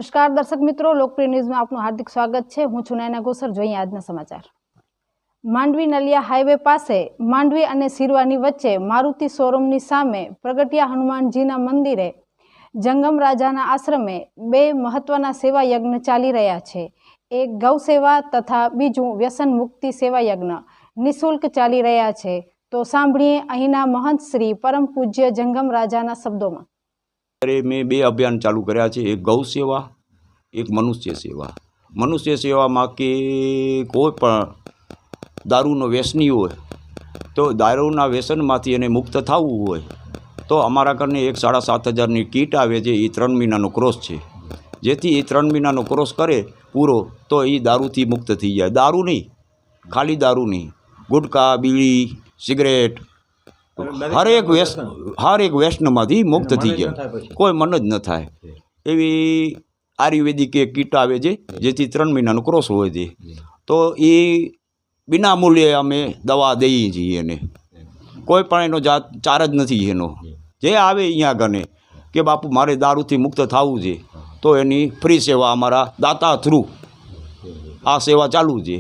નમસ્કાર દર્શક મિત્રો, લોકપ્રિય ન્યૂઝમાં આપનું હાર્દિક સ્વાગત છે। હું છું નયના ગોસર। જોઈએ આજના સમાચાર। માંડવી નલિયા હાઈવે પાસે માંડવી અને સિરવાની વચ્ચે મારુતિ શોરૂમની સામે પ્રગટિયા હનુમાનજીના મંદિરે જંગમ રાજાના આશ્રમે બે મહત્વના સેવા યજ્ઞ ચાલી રહ્યા છે। એક ગૌ સેવા તથા બીજું વ્યસન મુક્તિ સેવા યજ્ઞ નિઃશુલ્ક ચાલી રહ્યા છે। તો સાંભળીએ અહીંના મહંત શ્રી પરમ પૂજ્ય જંગમ રાજાના શબ્દોમાં। મેં બે અભિયાન ચાલુ કર્યા છે, એક ગૌ સેવા, એક મનુષ્ય સેવા। મનુષ્ય સેવામાં કે કોઈ પણ દારૂનો વ્યસની હોય તો દારૂના વ્યસનમાંથી એને મુક્ત થવું હોય તો અમારા ઘરને એક 7,500ની કીટ આવે છે। એ 3 મહિનાનો કોર્સ છે, જેથી એ 3 મહિનાનો કોર્સ કરે પૂરો તો એ દારૂથી મુક્ત થઈ જાય। દારૂ નહીં, ખાલી દારૂ નહીં, ગુટકા, બીડી, સિગરેટ, હર એક વ્યસનમાંથી મુક્ત થઈ જાય, કોઈ મન જ ન થાય એવી આયુર્વેદિક એક કીટ આવે છે, જેથી 3 મહિનાનો કોર્સ હોય છે। તો એ વિના મૂલ્યે અમે દવા દઈએ છીએ એને, કોઈ પણ એનો ચાર્જ નથી એનો। જે આવે અહીંયા આગળ કે બાપુ મારે દારૂથી મુક્ત થવું છે તો એની ફ્રી સેવા અમારા દાતા થ્રુ આ સેવા ચાલુ છે।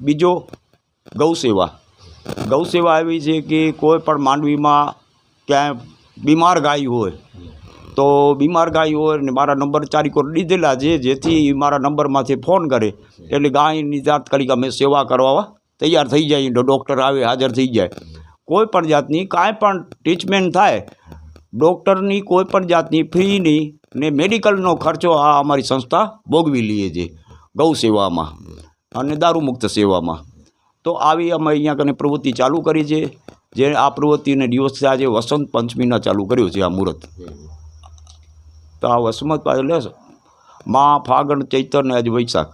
બીજો ગૌ સેવા। ગૌ સેવા એવી છે કે કોઈ પણ માંડવીમાં ક્યાંય બીમાર ગાય હોય તો બીમાર ગાય હોય ને મારા નંબર 4 કોડ દીધેલા છે, જેથી મારા નંબરમાંથી ફોન કરે એટલે ગાયની તાત્કાલિક અમે સેવા કરવા તૈયાર થઈ જાય। ડૉક્ટર આવે, હાજર થઈ જાય। કોઈ પણ જાતની કાંઈ પણ ટ્રીટમેન્ટ થાય, ડૉક્ટરની કોઈ પણ જાતની ફ્રીની ને મેડિકલનો ખર્ચો આ અમારી સંસ્થા ભોગવી લઈએ છે ગૌ સેવામાં અને દારૂમુક્ત સેવામાં। તો આવી અમે અહીંયા કને પ્રવૃત્તિ ચાલુ કરી છે, જે આ પ્રવૃત્તિને દિવસે આજે વસંત પંચમીના ચાલુ કર્યું છે આ મુહૂર્ત। તો આ વસંત એટલે મા ફાગણ, ચૈતર ને આજે વૈશાખ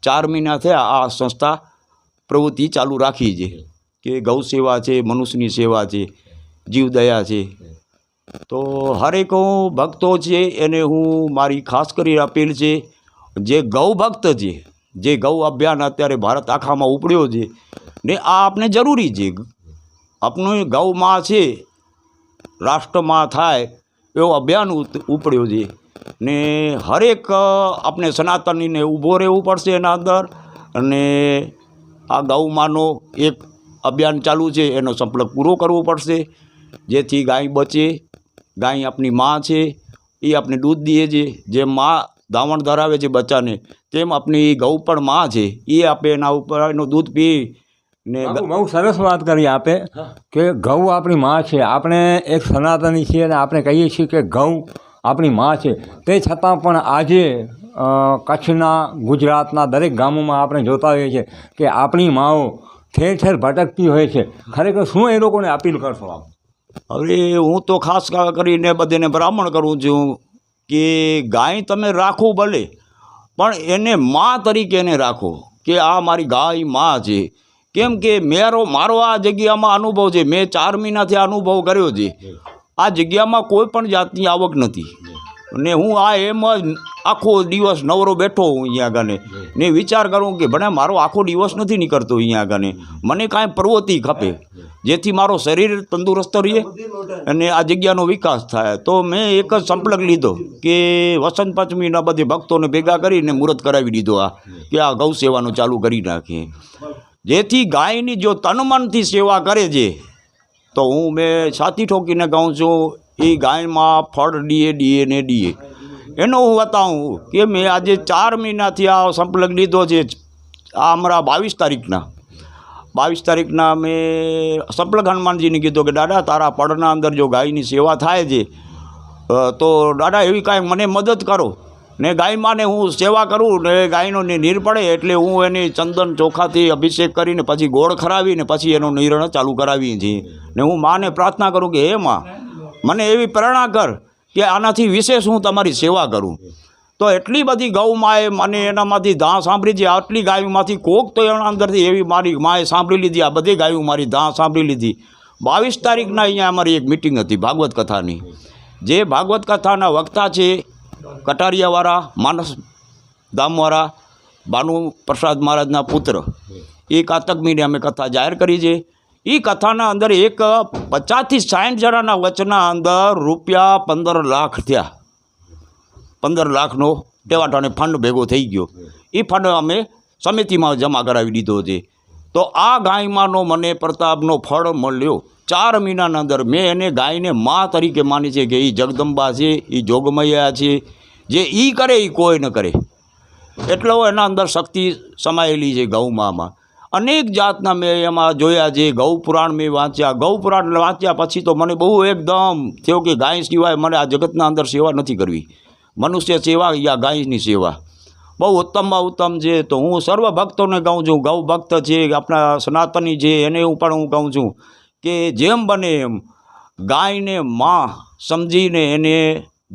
4 મહિના થયા આ સંસ્થા પ્રવૃત્તિ ચાલુ રાખી છે કે ગૌ સેવા છે, મનુષ્યની સેવા છે, જીવદયા છે। તો હરેક ભક્તો છે એને હું મારી ખાસ કરી અપીલ છે, જે ગૌ ભક્ત છે, જે ગૌ અભિયાન અત્યારે ભારત આખામાં ઉપડ્યો છે ને આ આપણે જરૂરી છે। આપણું ગૌમાં છે, રાષ્ટ્રમાં થાય એવો અભિયાન ઉપડ્યો છે ને હરેક આપણે સનાતનીને ઊભો રહેવું પડશે એના અંદર। અને આ ગૌમાંનો એક અભિયાન ચાલુ છે, એનો સંપર્ક પૂરો કરવો પડશે, જેથી ગાય બચે। ગાય આપણી માં છે, એ આપણે દૂધ દે છે, જેમ માં ધાવણ ધરાવે છે બચ્ચાને, તેમ આપણી ગૌ પણ માં છે, એ આપણે એના ઉપર એનું દૂધ પી ને। બહુ સરસ વાત કરી આપે કે ગૌ આપણી માં છે। આપણે એક સનાતની છીએ અને આપણે કહીએ છીએ કે ગૌ આપણી માં છે, તે છતાં પણ આજે કચ્છના, ગુજરાતના દરેક ગામોમાં આપણે જોતા હોઈએ છીએ કે આપણી માઓ ઠેર ઠેર ભટકતી હોય છે। ખરેખર શું એ લોકોને અપીલ કરશો આપ? હવે હું તો ખાસ કરીને બધાને બ્રાહ્મણ કરું છું કે ગાય તમે રાખો ભલે, પણ એને માં તરીકે એને રાખો કે આ મારી ગાય માં છે। કેમ કે મારો આ જગ્યામાં અનુભવ છે, મેં 4 મહિનાથી અનુભવ કર્યો છે। આ જગ્યામાં કોઈ પણ જાતની આવક નથી ને હું આ એમ જ આખો દિવસ નવરો બેઠો હું અહીંયા આગળ ને વિચાર કરું કે ભણે મારો આખો દિવસ નથી નીકળતો અહીંયા આગળ, મને કાંઈ પ્રવૃત્તિ ખપે જેથી મારો શરીર તંદુરસ્ત રહે અને આ જગ્યાનો વિકાસ થાય। તો મેં એક જ સંપર્ક લીધો કે વસંત પંચમીના બધે ભક્તોને ભેગા કરીને મુહૂર્ત કરાવી દીધો આ કે આ ગૌ સેવાનું ચાલુ કરી નાખીએ, જેથી ગાયની જો તનમનથી સેવા કરે છે તો મેં છાતી ઠોકીને કહું છું એ ગાયમાં ફળ ડીએ ને ડીએ। એનો હું બતાવું કે મેં આજે 4 મહિનાથી આ સંપર્ક લીધો છે। આ અમારા 22 તારીખના મેં સંપર્ક હનુમાનજીને કીધું કે દાદા તારા પડના અંદર જો ગાયની સેવા થાય છે તો દાદા એવી કાંઈ મને મદદ કરો ને ગાયમાંને હું સેવા કરું ને ગાયનો નીર પડે એટલે હું એની ચંદન ચોખાથી અભિષેક કરીને પછી ગોળ ખરાવીને પછી એનો નિર્ણય ચાલુ કરાવીએ છીએ ને હું માને પ્રાર્થના કરું કે હે માં મને એવી પ્રેરણા કર કે આનાથી વિશેષ હું તમારી સેવા કરું। તો એટલી બધી ગૌ માએ મને એનામાંથી ધાં સાંભળી છે, આટલી ગાયોમાંથી કોક તો એના અંદરથી એવી મારી માએ સાંભળી લીધી, આ બધી ગાયો મારી ધાં સાંભળી લીધી। 22 તારીખના અહીંયા અમારી એક મિટિંગ હતી ભાગવત કથાની, જે ભાગવત કથાના વક્તા છે કટારિયાવાળા, માનસ ધામવાળા ભાનુ પ્રસાદ મહારાજના પુત્ર, એ કાતક મહિને અમે કથા જાહેર કરી છે। એ કથાના અંદર એક 50 થી 60 જણાના વચના અંદર ₹15 લાખ થયા। 15 લાખનો ટેવાટાને ફંડ ભેગો થઈ ગયો. એ ફંડ અમે સમિતિમાં જમા કરાવી દીધો છે. તો આ ગાયમાંનો મને પ્રતાપનો ફળ મળ્યો. 4 મહિનાના અંદર મેં એને ગાયને મા તરીકે માની છે કે એ જગદંબા છે, એ જોગમૈયા છે, જે એ કરે એ કોઈ ન કરે એટલો એના અંદર શક્તિ સમાયેલી છે ગૌમામાં. અનેક જાતના મેં એમાં જોયા છે. ગૌ પુરાણ મેં વાંચ્યા. ગૌ પુરાણ વાંચ્યા પછી તો મને બહુ એકદમ થયો કે ગાય સિવાય મને આ જગતના અંદર સેવા નથી કરવી. મનુષ્ય સેવા યા ગાયની સેવા બહુ ઉત્તમમાં ઉત્તમ છે. તો હું સર્વ ભક્તોને કહું છું, ગૌ ભક્ત છે આપણા સનાતની છે એને પણ હું કહું છું કે જેમ બને એમ ગાયને માં સમજીને, એને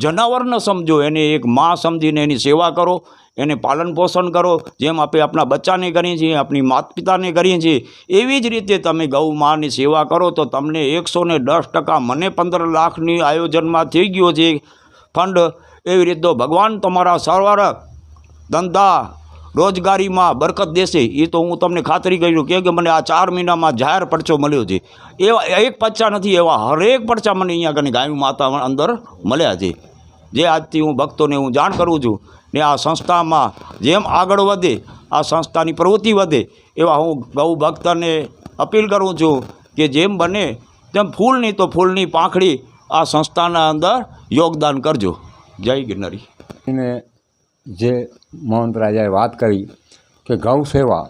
જનાવર ન સમજો, એને એક માં સમજીને એની સેવા કરો, એને પાલન પોષણ કરો. જેમ આપણે આપણા બચ્ચાને કરીએ છીએ, આપણી માતા પિતાને કરીએ છીએ, એવી જ રીતે તમે ગૌ માની સેવા કરો તો તમને 110%, મને 15 લાખની આયોજનમાં થઈ ગયો છે ફંડ. એવી રીતે ભગવાન તમારા સર્વર ધંધા રોજગારીમાં બરકત દેશે. એ તો હું તમને ખાતરી કરું કે મને આ 4 મહિનામાં જાહેર પરચો મળ્યો છે. એવા એક પરચા નથી, એવા હરેક પરચા મને અહીંયા કને ગાય માતા અંદર મળ્યા છે. જે આજથી હું ભક્તોને હું જાણ કરું છું ને આ સંસ્થામાં જેમ આગળ વધે, આ સંસ્થાની પ્રવૃત્તિ વધે, એવા હું ગૌ ભક્તને અપીલ કરું છું કે જેમ બને તેમ ફૂલની તો ફૂલની પાંખડી આ સંસ્થાના અંદર યોગદાન કરજો. જય ગિરનારી. એને જે મહંત રાજાએ વાત કરી કે ગૌ સેવા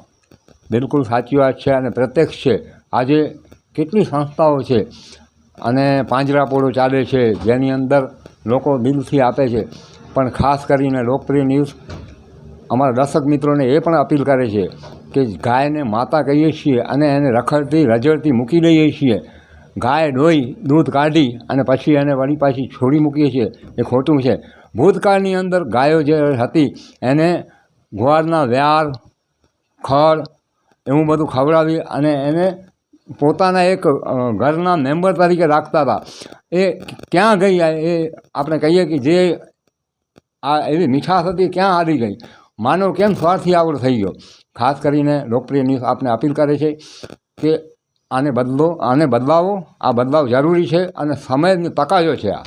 બિલકુલ સાચી વાત છે અને પ્રત્યક્ષ છે. આજે કેટલી સંસ્થાઓ છે અને પાંજરાપોળો ચાલે છે જેની અંદર લોકો દિલથી આપે છે. પણ ખાસ કરીને લોકપ્રિય ન્યૂઝ અમારા દર્શક મિત્રોને એ પણ અપીલ કરે છે કે ગાયને માતા કહીએ છીએ અને એને રખડતી રજડતી મૂકી દઈએ છીએ. ગાય દોઈ દૂધ કાઢી અને પછી એને વળી પાછી છોડી મૂકીએ છીએ, એ ખોટું છે. ભૂતકાળની અંદર ગાયો જે હતી એને ગુવારના વ્યાર, ખડ એવું બધું ખવડાવી અને એને પોતાના એક ઘરના મેમ્બર તરીકે રાખતા હતા. એ ક્યાં ગઈ એ આપણે કહીએ કે જે આ એવી મીઠાશ હતી ક્યાં હારી ગઈ? માનવ કેમ સ્વાર્થી આવડ થઈ ગયો? ખાસ કરીને લોકપ્રિય ન્યૂઝ આપને અપીલ કરે છે કે આને બદલાવો. આ બદલાવ જરૂરી છે અને સમયની તકાજો છે. આ